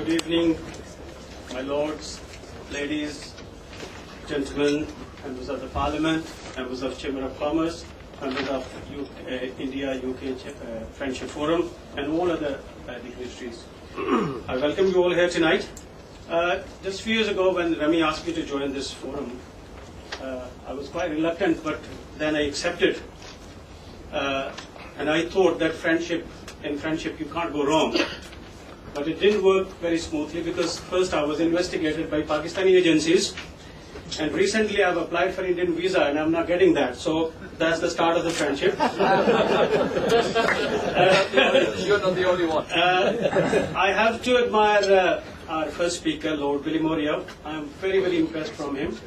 Good evening, my lords, ladies, gentlemen, members of the Parliament, members of Chamber of Commerce, members of India-UK Friendship Forum, and all other dignitaries. I welcome you all here tonight. Just a few years ago, when Rami asked me to join this forum, I was quite reluctant, but then I accepted. And I thought that in friendship you can't go wrong. But it didn't work very smoothly because first I was investigated by Pakistani agencies, and recently I've applied for Indian visa and I'm not getting that. So that's the start of the friendship. You're not the only one. I have to admire our first speaker, Lord Billy Moria. I'm very, very impressed from him.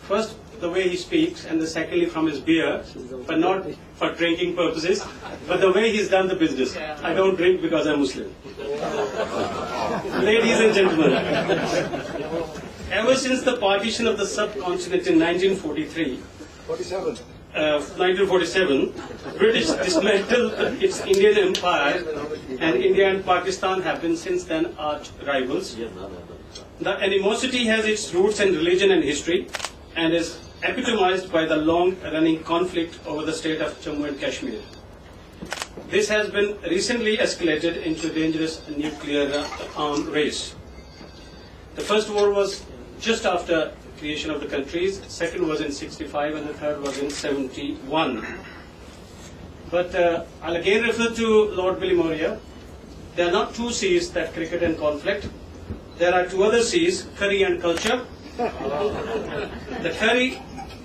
First, the way he speaks, and secondly from his beer, but not for drinking purposes, but the way he's done the business. I don't drink because I'm Muslim. Ladies and gentlemen, ever since the partition of the subcontinent in 1947, British dismantled its Indian empire, and India and Pakistan have been since then arch rivals. The animosity has its roots in religion and history, and is epitomized by the long-running conflict over the state of Jammu and Kashmir. This has been recently escalated into a dangerous nuclear arms race. The first war was just after the creation of the countries, the second was in 65, and the third was in 71. But I'll again refer to Lord Billy Moria. There are not two seas that cricket and conflict. There are two other seas, curry and culture. The curry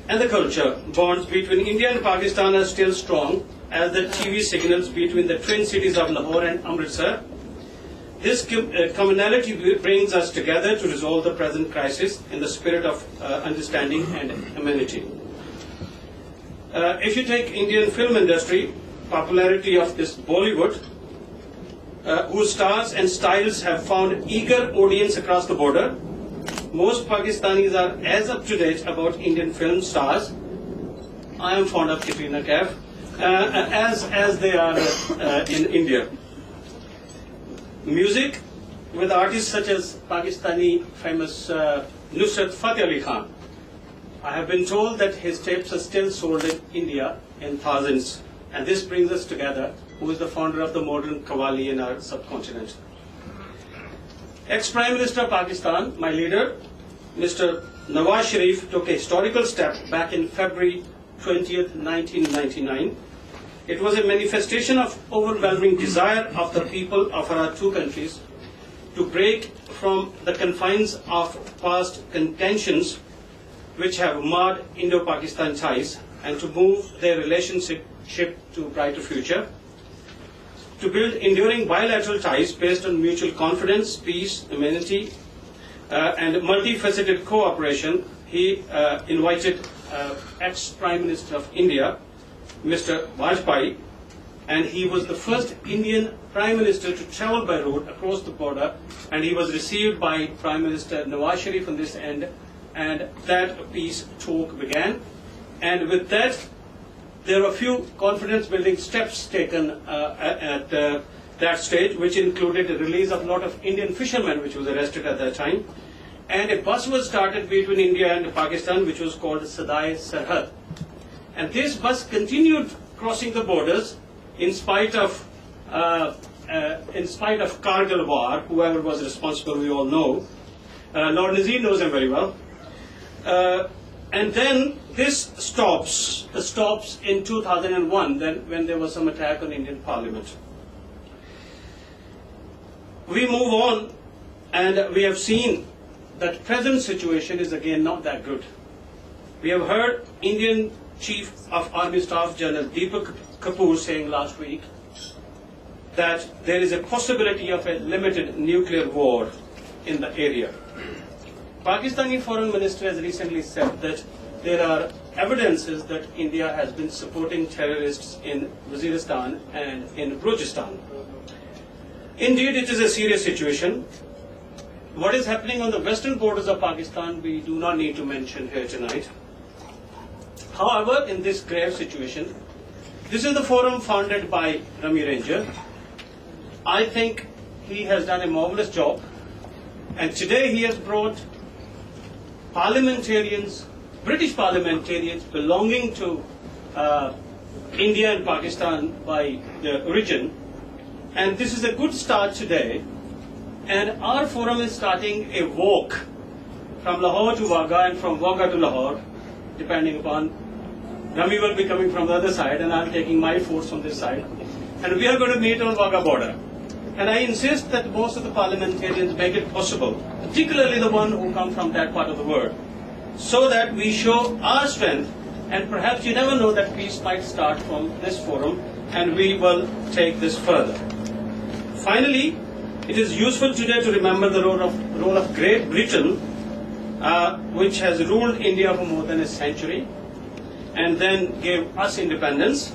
and the culture bonds between India and Pakistan are still strong as the TV signals between the twin cities of Lahore and Amritsar. This commonality brings us together to resolve the present crisis in the spirit of understanding and humanity. If you take Indian film industry, popularity of this Bollywood, whose stars and styles have found eager audience across the border, most Pakistanis are as up-to-date about Indian film stars. I am fond of Katrina Kaif, as they are in India. Music, with artists such as Pakistani famous Nusrat Fateh Ali Khan. I have been told that his tapes are still sold in India in thousands. And this brings us together, who is the founder of the modern Qawwali in our subcontinent. Ex-Prime Minister of Pakistan, my leader, Mr. Nawaz Sharif, took a historical step back in February 20th, 1999. It was a manifestation of overwhelming desire of the people of our two countries to break from the confines of past contentions which have marred Indo-Pakistan ties and to move their relationship to a brighter future, to build enduring bilateral ties based on mutual confidence, peace, amenity, and multifaceted cooperation. He invited ex-Prime Minister of India, Mr. Vajpayee, and he was the first Indian Prime Minister to travel by road across the border, and he was received by Prime Minister Nawaz Sharif on this end, and that peace talk began. And with that, there were a few confidence-building steps taken at that stage, which included the release of a lot of Indian fishermen, which was arrested at that time. And a bus was started between India and Pakistan, which was called Sadai Sarhad. And this bus continued crossing the borders in spite of Kargil war. Whoever was responsible, we all know. Lord Nazir knows him very well. And then this stops in 2001, then when there was some attack on Indian Parliament. We move on, and we have seen that present situation is again not that good. We have heard Indian Chief of Army Staff General Deepak Kapoor saying last week that there is a possibility of a limited nuclear war in the area. Pakistani Foreign Minister has recently said that there are evidences that India has been supporting terrorists in Waziristan and in Balochistan. Indeed, it is a serious situation. What is happening on the western borders of Pakistan, we do not need to mention here tonight. However, in this grave situation, this is the forum founded by Rami Ranger. I think he has done a marvelous job. And today he has brought parliamentarians, British parliamentarians belonging to India and Pakistan by their origin. And this is a good start today. And our forum is starting a walk from Lahore to Wagah and from Wagah to Lahore, depending upon, Rami will be coming from the other side and I'm taking my force from this side. And we are going to meet on Wagah border. And I insist that most of the parliamentarians make it possible, particularly the one who come from that part of the world, so that we show our strength, and perhaps you never know that peace might start from this forum and we will take this further. Finally, it is useful today to remember the role of Great Britain, which has ruled India for more than a century and then gave us independence.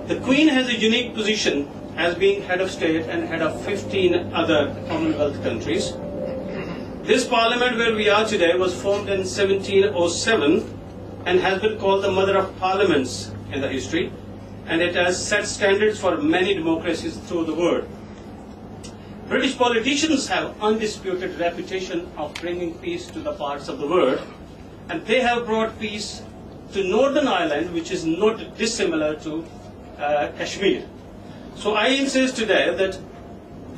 The Queen has a unique position as being head of state and head of 15 other Commonwealth countries. This parliament where we are today was formed in 1707 and has been called the mother of parliaments in the history, and it has set standards for many democracies through the world. British politicians have undisputed reputation of bringing peace to the parts of the world, and they have brought peace to Northern Ireland, which is not dissimilar to Kashmir. So I insist today that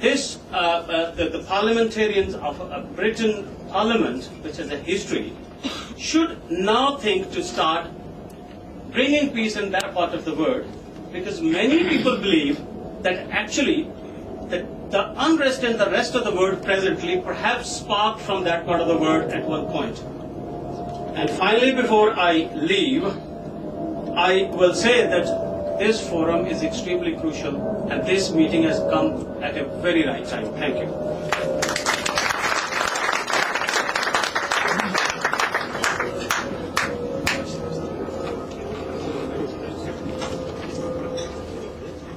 the parliamentarians of Britain Parliament, which has a history, should now think to start bringing peace in that part of the world, because many people believe that actually the unrest in the rest of the world presently perhaps sparked from that part of the world at one point. And finally, before I leave, I will say that this forum is extremely crucial and this meeting has come at a very right time. Thank you.